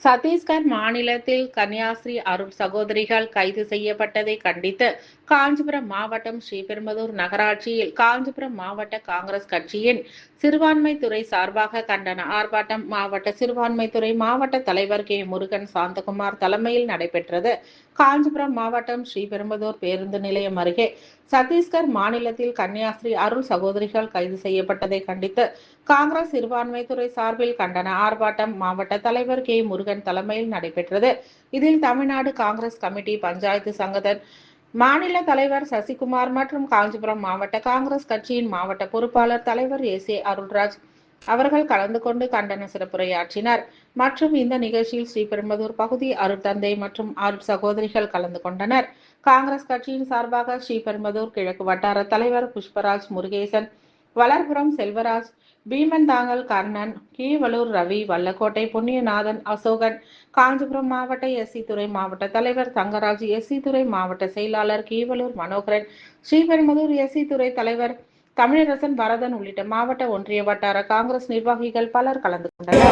சத்தீஸ்கர் மாநிலத்தில் கன்னியாஸ்ரீ அருள் சகோதரிகள் கைது செய்யப்பட்டதை கண்டித்து காஞ்சிபுரம் மாவட்டம் ஸ்ரீபெரும்புதூர் நகராட்சியில் காஞ்சிபுரம் மாவட்ட காங்கிரஸ் கட்சியின் சிறுபான்மைத்துறை சார்பாக கண்டன ஆர்ப்பாட்டம் மாவட்ட சிறுபான்மைத்துறை மாவட்ட தலைவர் கே முருகன் சாந்தகுமார் தலைமையில் நடைபெற்றது. காஞ்சிபுரம் மாவட்டம் ஸ்ரீபெரும்புதூர் பேருந்து நிலையம் அருகே சத்தீஸ்கர் மாநிலத்தில் கன்னியாஸ்ரீ அருள் சகோதரிகள் கைது செய்யப்பட்டதை கண்டித்து காங்கிரஸ் சிறுபான்மைத்துறை சார்பில் கண்டன ஆர்ப்பாட்டம் மாவட்ட தலைவர் கே முருகன் தலைமையில் நடைபெற்றது. இதில் தமிழ்நாடு காங்கிரஸ் கமிட்டி பஞ்சாயத்து சங்கத்தின் மாநில தலைவர் சசிகுமார் மற்றும் காஞ்சிபுரம் மாவட்ட காங்கிரஸ் கட்சியின் மாவட்ட பொறுப்பாளர் தலைவர் எஸ். ஏ. அருள்ராஜ் அவர்கள் கலந்து கொண்டு கண்டன சிறப்புரையாற்றினர். மற்றும் இந்த நிகழ்ச்சியில் ஸ்ரீபெரும்புதூர் பகுதி அருட்தந்தை மற்றும் அருட் சகோதரிகள் கலந்து கொண்டனர். காங்கிரஸ் கட்சியின் சார்பாக ஸ்ரீபெரும்புதூர் கிழக்கு வட்டார தலைவர் புஷ்பராஜ் முருகேசன், வளர்புரம் செல்வராஜ், பீமன்தாங்கல் கர்ணன், கீவளூர் ரவி, வல்லக்கோட்டை புண்ணியநாதன், அசோகன், காஞ்சிபுரம் மாவட்ட எஸ்சி துறை மாவட்ட தலைவர் தங்கராஜ், எஸ்சி துறை மாவட்ட செயலாளர் கீவளூர் மனோகரன், ஸ்ரீபெரும்புதூர் எஸ்சி துறை தலைவர் தமிழரசன் பரதன் உள்ளிட்ட மாவட்ட ஒன்றிய வட்டார காங்கிரஸ் நிர்வாகிகள் பலர் கலந்து கொண்டனர்.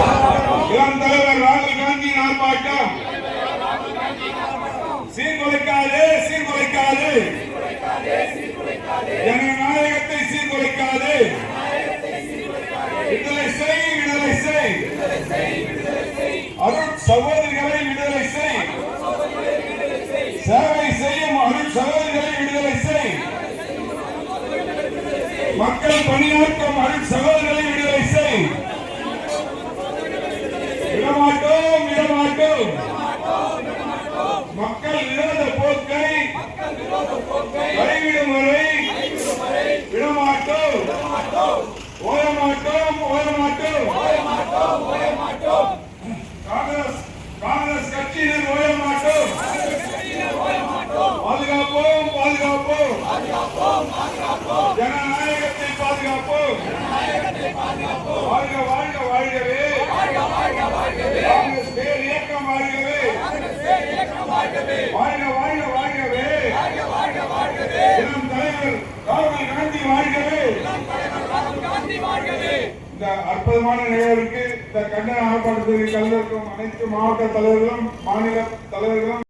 அருட் சகோதரிகளை விடுதலை செய், சேவை செய்யும் அருட் சகோதரிகளை விடுதலை செய், மக்கள் பணியாற்றும் அருட் சகோதரிகளை விடுதலை செய். விடமாட்டோம் விடமாட்டோம். மக்கள் விரோத போக்கை கைவிடும் வரை விடமாட்டோம், ஓயமாட்டோம் ஓயமாட்டோம். காங்கிரஸ் கட்சியினர் ஓயமாட்டோம். பாதுகாப்போம் பாதுகாப்போம். ஜனநாயகத்தை பாதுகாப்போம். வாழ்க வாழ்க வாழ்கவே. காங்கிரஸ் பேர் இயக்கம் வாழ்கவே. வாழ்க வாழ்க வாழ்கவே. இளம் தலைவர் ராகுல் காந்தி வாழ்கவே. இந்த அற்புதமான நிகழ்வுக்கு இந்த கண்டன ஆர்ப்பாட்டத்தில் கலந்திருக்கும் அனைத்து மாவட்ட தலைவர்களும் மாநில தலைவர்களும்